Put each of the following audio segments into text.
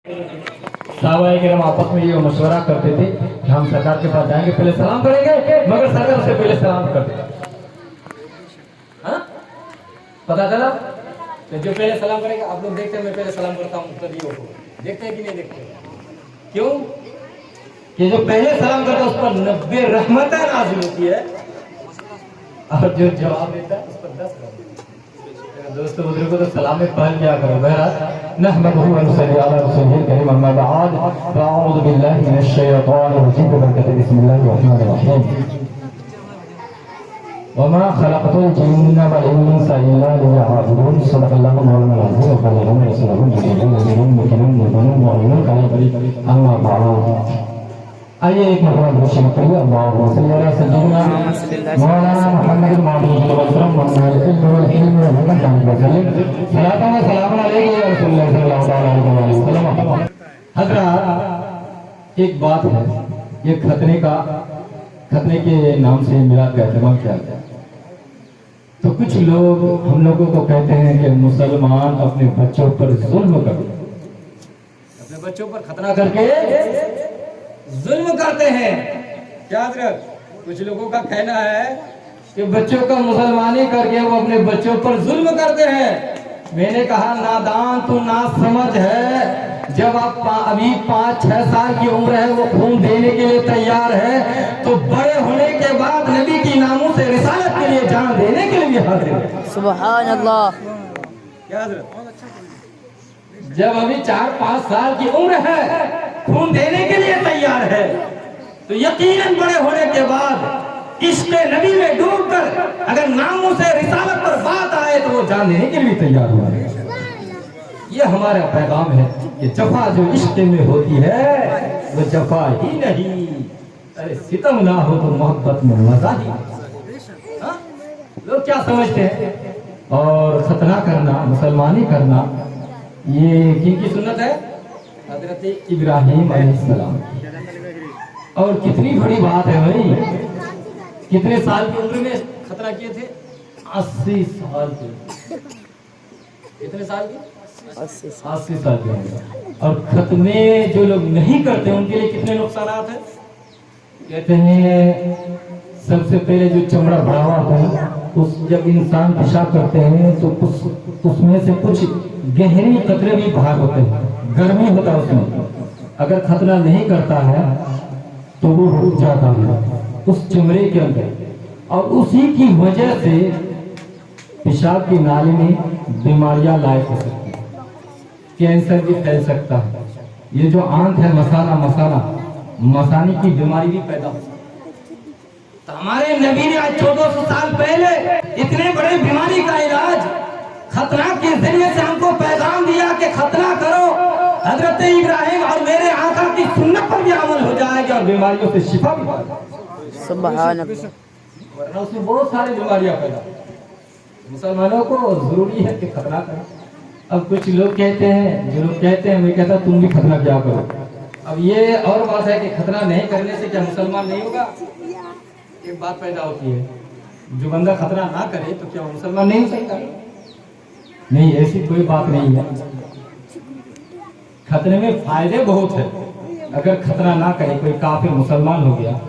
साहबाए किराम आपस में ये मशवरा करते थे कि हम सरकार के पास जाएंगे, पहले सलाम करेंगे, मगर सरकार से पहले सलाम करते थे। हाँ? पता चला? तो जो पहले सलाम करेगा, आप लोग देखते हैं मैं पहले सलाम करता हूँ कभी को देखते हैं कि नहीं देखते? क्यों? कि जो पहले सलाम करता है उस पर 90 रहमतें नाज़िल होती है और जो जवाब देता है उस पर 10 रहमतें। दोस्तों बुजुर्गों तो सलाम में पहल क्या करो। बहरहाल नहमदुहु व नसल्ली अला रसूलिल करीम, अम्मा बाद, अऊज़ु बिल्लाहि मिनश शैतानिर रजीम, बिस्मिल्लाहिर रहमानिर रहीम। वमा खलक़तुल जिन्ना वल इंसा इल्ला लियअबुदून। सदक़ल्लाहु मौलाना अज़ीम व बल्लगना रसूलुहुल करीम। अम्मा बाद, आइए एक मरतबा दुरूद पढ़िए। अल्लाहुम्मा सल्लि अला सय्यिदिना मौलाना मुहम्मद मामूद वसल्लम वल इल्म वल हिकम वसल्लम सलातन व सलाम अलैहि या रसूलुल्लाह सल्लल्लाहु अलैहि वसल्लम। हज़रात, एक बात है, ये खतने के नाम से मिलाद का एहतमाम किया जाता है। तो कुछ लोग हम लोगों को कहते हैं कि मुसलमान अपने बच्चों पर जुल्म करते हैं, अपने बच्चों पर खतना करके जुल्म करते हैं। क्या हज़रत? कुछ लोगों का कहना है कि बच्चों का मुसलमानी करके वो अपने बच्चों पर जुल्म करते हैं। मैंने कहा नादान तू ना समझ है, जब आप अभी 5-6 साल की उम्र है, वो खून देने के लिए तैयार है, तो बड़े होने के बाद नबी की नामों से रिसालत के लिए जान देने के लिए भी हाजिर है। सुभान अल्लाह। क्या हज़रत? जब अभी 4-5 साल की उम्र है, खून देने के लिए तैयार है, तो यकीनन बड़े होने के बाद इश्क़ नबी में डूबकर अगर नामों से रिसालत पर बात आए तो वो जान देने के लिए तैयार हुआ है। ये हमारा पैगाम है कि जफा जो इश्क़ में होती है वो जफा ही नहीं, अरे सितम ना हो तो मोहब्बत में मजा ही। हाँ? लोग क्या समझते हैं? और खतना करना, मुसलमानी करना, ये किनकी सुन्नत है? हज़रत इब्राहीम अलैहिस्सलाम। और कितनी बड़ी बात है भाई, कितने साल की उम्र में खतना किए थे? 80 साल के। कितने साल की? 80 साल की उम्र। और खतने जो लोग नहीं करते उनके लिए कितने नुकसानात हैं? कहते हैं सबसे पहले जो चमड़ा बढ़ा होता है, उस जब इंसान पेशाब करते हैं तो उसमें से कुछ गहरी कतरे भी बाहर होते हैं, गर्मी होता है उसमें। अगर खतना नहीं करता है तो वो रुक जाता है उस चमड़े के अंदर, और उसी की वजह से पेशाब की नाली में बीमारियां लायक हो सकती है, कैंसर भी फैल सकता है। ये जो आंत है मसानी की बीमारी भी पैदा हो सकती है। तो हमारे नबी ने आज 1400 साल पहले इतने बड़े बीमारी का इलाज खतना के जरिए से हमको पैगाम दिया कि खतना करो। हजरत इब्राहिम और मेरे आका की सुन्नत पर भी अमल हो जाएगा और बीमारियों से शिफा भी पाएगा। सुभान अल्लाह। वरना उसमें बहुत सारी बीमारियां पैदा। मुसलमानों को जरूरी है कि खतना करें। अब कुछ लोग कहते हैं, जो लोग कहते हैं, मैं कहता तुम भी खतना क्या करो। अब ये और बात है कि खतना नहीं करने से क्या मुसलमान नहीं होगा? एक बात पैदा होती है, जो बंदा खतना ना करे तो क्या मुसलमान नहीं हो सकता? नहीं, ऐसी कोई बात नहीं है। खतने में फायदे बहुत है। अगर खतना ना करे, कोई काफिर मुसलमान हो गया,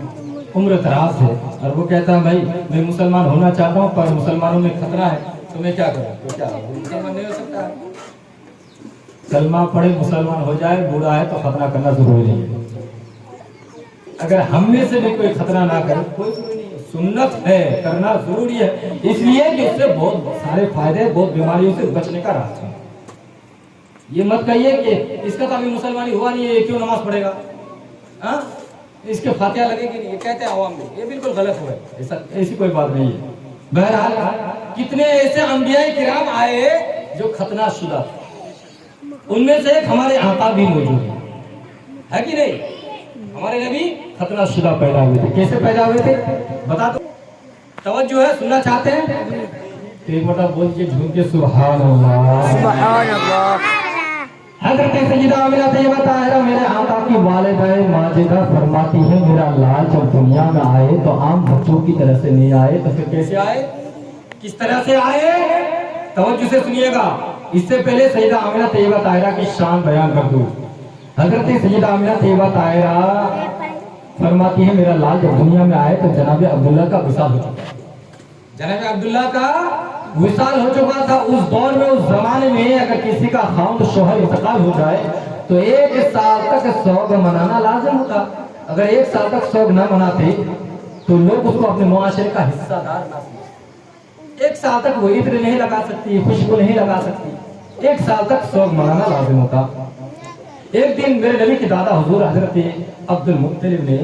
उम्र दराज है, और वो कहता है भाई मैं मुसलमान होना चाहता हूँ पर मुसलमानों में खतरा है, तो मैं क्या करूँ? तो क्या मुसलमान नहीं हो सकता? कलमा पढ़े मुसलमान हो जाए, बूढ़ा है तो खतना करना जरूरी नहीं है। अगर हम में से भी कोई खतरा ना करे, कोई जरूरी नहीं है। सुन्नत है, करना जरूरी है, इसलिए कि उससे बहुत सारे फायदे, बहुत बीमारियों से बचने का रास्ता है। ये मत कहिए कि इसका तो अभी मुसलमानी हुआ नहीं है, क्यों नमाज पढ़ेगा? हाँ, इसके फातिहा लगेगी नहीं, ये कहते हैं आवाम में, ये बिल्कुल गलत हुआ है। ऐसा ऐसी कोई बात नहीं है। बहरहाल कितने ऐसे अंबिया किराम आए जो खतना शुदा, उनमें से एक हमारे आका भी मौजूद है कि नहीं? हमारे नबी खतना शुदा पैदा हुए थे। कैसे पैदा हुए थे बता दो? तवज्जो है, सुनना चाहते हैं? एक बार बोल के झूम के सुभान अल्लाह। सुभान अल्लाह। हज़रत सय्यदा आमिना तैयबा ताहिरा मेरे आका की वालिदा माजिदा फरमाती है, मेरा लाल जब दुनिया में आए तो आम बच्चों की तरह से नहीं आए, तो फिर कैसे आए, किस तरह से आए? तवज्जो से सुनिएगा। इससे पहले सय्यदा आमिना तैयबा ताहिरा की शान बयान कर दूं। حضرت سیدہ آمنہ طیبہ طاہرہ فرماتی ہے میرا لال جب دنیا میں آئے تو جناب عبداللہ کا وصال ہو چکا، جناب عبداللہ کا وصال ہو چکا تھا۔ اس دور میں اس زمانے میں اگر کسی کا خاوند شوہر انتقال ہو جائے تو 1 سال تک سوگ منانا لازم ہوتا۔ اگر 1 سال تک سوگ نہ مناتے تو لوگ اس کو اپنے معاشرے کا حصہ دار نہ سمجھتے۔ 1 سال تک وہ عطر نہیں لگا سکتی، خوشبو نہیں لگا سکتی، 1 سال تک سوگ منانا لازم ہوتا۔ ایک دن میرے نبی کی دادا حضور حضرت عبد المطلب نے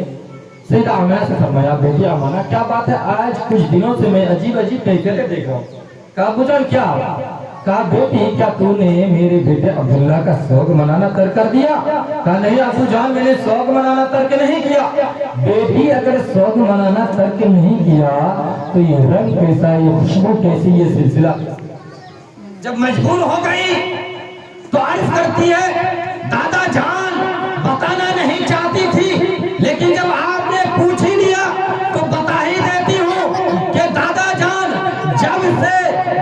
سیدہ آمنہ سے فرمایا بیٹی آمنہ کیا بات ہے آج کچھ دنوں سے میں عجیب کیفیتیں دیکھ رہا ہوں۔ کہا بزرگ کیا؟ کہا بیٹی کیا تو نے میرے بیٹے عبداللہ کا سوگ منانا ترک کر دیا؟ کہا نہیں ابو جان میں نے سوگ منانا ترک نہیں کیا۔ بیٹی اگر سوگ منانا ترک نہیں کیا تو یہ رنگ کیسا، یہ خوشبو کیسی، یہ سلسلہ؟ جب مجبور ہو گئی تو عرض کرتی ہے دادا جان بتانا نہیں چاہتی تھی لیکن جب آپ نے پوچھ ہی لیا تو بتا ہی دیتی ہوں کہ دادا جان جب سے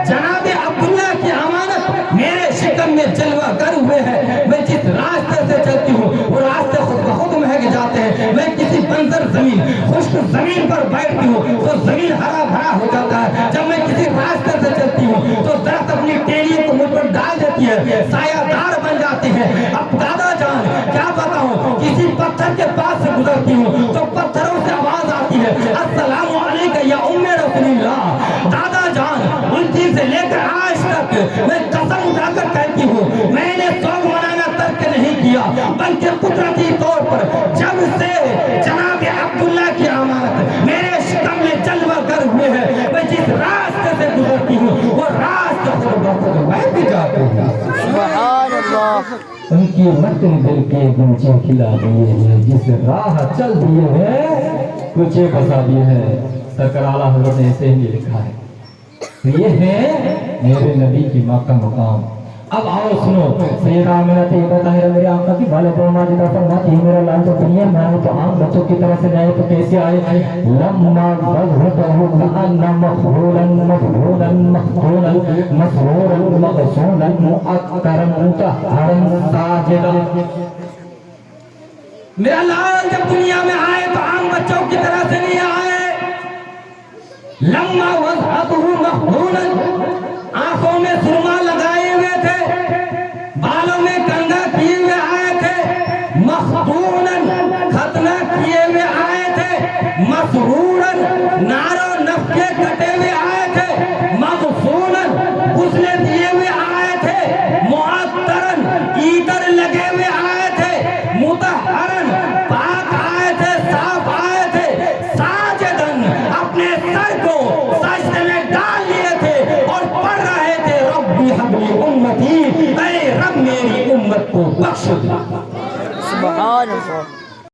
جناب عبداللہ کی امانت میرے شکم میں جلوہ گر ہوئے ہیں، میں جس راستے سے چلتی ہوں وہ راستے خود بخود مہک جاتے ہیں۔ میں کسی بنجر زمین خشک زمین پر بیٹھتی ہوں تو زمین ہرا بھرا ہو جاتا ہے۔ جب میں کسی راستے سے چلتی ہوں تو درخت اپنی ٹیڑیوں کو مجھ پر ڈال دیتی ہے، سایہ دار بن جاتی ہے۔ اب دادا جان کیا بتاؤں کسی پتھر کے پاس سے گزرتی ہوں تو پتھروں سے آواز آتی ہے السلام علیکم یا ام رسول اللہ۔ دادا جان ان چیز سے لے کر آج تک میں قسم اٹھا کر کہتی ہوں میں نے سوگ منانا ترک نہیں کیا بلکہ قدرتی طور پر جب سے جناب عبداللہ کی امانت میرے شکم میں جلوہ گر ہوئے ہیں میں جس راستے سے گزرتی ہوں وہ راستے خود بخود میں بھی جاتی ہوں۔ سبحان اللہ۔ ان کی متن دل کے گنچے کھلا دیے ہیں، جس راہ چل دیے ہیں کچھ بسا دیے ہیں۔ سرکار اعلیٰ حضرت نے ایسے ہی لکھا ہے، یہ ہے میرے نبی کی ماں کا مقام۔ اب آؤ سنو، سیدہ آمنہ طیبہ طاہرہ میرے آقا کی والدہ ماجدہ فرماتی ہے میرا لال جب دنیا میں آئے تو عام بچوں کی طرح سے جائے تو کیسے آئے؟ لما بذہتہ کأن مخبولا مخبولا مخبولا مسرورا مغسولا مؤطرا مطہرا ساجدا۔ میرا لال جب دنیا میں آئے تو عام بچوں کی طرح سے نہیں آئے۔ لما وضعتہ مخبولا، آنکھوں میں سرما لگائے ہوئے تھے، بالوں میں کنگا کیے ہوئے آئے تھے، مخدونا ختنہ کیے ہوئے آئے تھے، مسرورا نارو نفقے کٹے ہوئے آئے تھے، مغسولا غسلے دیے ہوئے آئے تھے، معطرن عطر لگے ہوئے آئے تھے، مطہرن پاک آئے تھے، صاف آئے تھے، ساجدن اپنے سر کو سجدے میں ڈال لیے تھے اور پڑھ رہے تھے ربی حبلی امتی، اے رب میری امت کو بخش دے۔ سبحان اللہ۔